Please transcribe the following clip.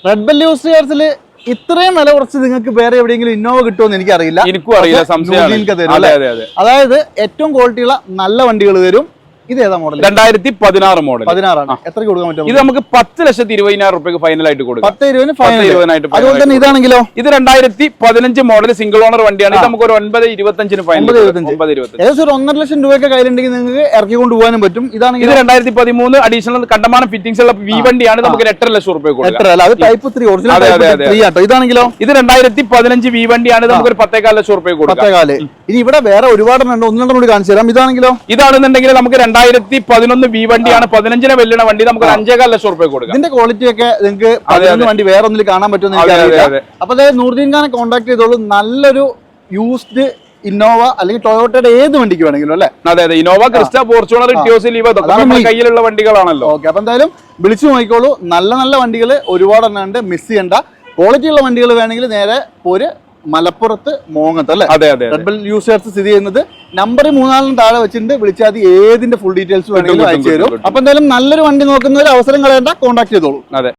Red bell യൂസേഴ്സിൽ ഇത്രയും വില കുറച്ച് നിങ്ങൾക്ക് വേറെ എവിടെയെങ്കിലും ഇന്നോവ കിട്ടുമെന്ന് എനിക്കറിയില്ല. എനിക്കും അറിയില്ല, സംശയമാണ്. അതായത് ഏറ്റവും ക്വാളിറ്റിയുള്ള നല്ല വണ്ടികൾ തരും. ഇത് ഏതാ മോഡൽ? 2016 മോഡൽ. 16 എത്രയ്ക്ക് കൊടുക്കാൻ പറ്റും? ഇത് നമുക്ക് 10,20,000 രൂപയ്ക്ക് ഫൈനലായിട്ട് കൊടുക്കാം. 10,20,000. അതുപോലെ തന്നെ ഇതാണെങ്കിലോ? ഇത് 2015 മോഡൽ സിംഗിൾ ഓണർ വണ്ടിയാണ്. ഇത് നമുക്ക് ഒരു 9,25 ഫൈനൽ. ഏകദേശം ഒരു 1.5 ലക്ഷം രൂപയൊക്കെ കയ്യിലുണ്ടെങ്കിൽ നിങ്ങൾക്ക് ഇറക്കി കൊണ്ടുപോകാനും പറ്റും. ഇതാണെങ്കിൽ ഇത് 2013 അഡീഷണൽ കണ്ടമാനം ഫിറ്റിംഗ്സ് ഉള്ള വി വണ്ടിയാണ്. നമുക്ക് 8.5 ലക്ഷം രൂപ കൊടുക്കാം. അത് ടൈപ്പ് 3 ഒറിജിനൽ. ഇതാണെങ്കിലോ? ഇത് 2015 വി വണ്ടിയാണ്. നമുക്ക് ഒരു 10,4 ലക്ഷം രൂപ കൊടുക്കാം. ഇനി ഇവിടെ വേറെ ഒരുപാട് ഒന്നും കൂടി കാണിച്ചു തരാം. ഇതാണെങ്കിലോ? ഇതാണെന്നുണ്ടെങ്കിൽ നമുക്ക് 2011 വി വണ്ടിയാണ്. 15 വെല്ലുന്ന വണ്ടി നമുക്ക് 5.4 ലക്ഷം രൂപ കൊടുക്കാം. ഇതിന്റെ ക്വാളിറ്റി ഒക്കെ നിങ്ങൾക്ക് 11 വണ്ടി വേറെ ഒന്നിൽ കാണാൻ പറ്റുമെന്ന് എനിക്കറിയില്ല. അപ്പൊ അതായത് നൂറുദ്ദീൻ ഖാനെ കോൺടാക്ട് ചെയ്തോളൂ. നല്ലൊരു യൂസ്ഡ് ഇന്നോവ അല്ലെങ്കിൽ ടൊയോട്ടയുടെ ഏത് വണ്ടിക്ക് വേണമെങ്കിലും അല്ലെ? അതെ, ഇന്നോവ, ക്രിസ്റ്റ, ഫോർച്യൂണർ, ഇറ്റിയോസ്, ലീവ കയ്യിലുള്ള വണ്ടികളാണല്ലോ. ഓക്കെ, അപ്പൊ എന്തായാലും വിളിച്ചു നോക്കിക്കോളൂ. നല്ല നല്ല വണ്ടികൾ ഒരുപാട് എണ്ണം ഉണ്ട്, മിസ് ചെയ്യണ്ട. ക്വാളിറ്റി ഉള്ള വണ്ടികൾ വേണമെങ്കിൽ നേരെ ഒരു മലപ്പുറത്ത് മോങ്ങത്ത് അല്ലെ? റെഡ് ബെൽ യൂസേഴ്സ് സ്ഥിതി ചെയ്യുന്നത്. നമ്പർ 3 താഴെ വെച്ചിട്ടുണ്ട്. വിളിച്ചാൽ ഏതിന്റെ ഫുൾ ഡീറ്റെയിൽസ് വേണമെങ്കിലും അയച്ചു തരും. അപ്പൊ എന്തായാലും നല്ലൊരു വണ്ടി നോക്കുന്നവർ അവസരം കളയേണ്ട, കോൺടാക്ട് ചെയ്തോളൂ.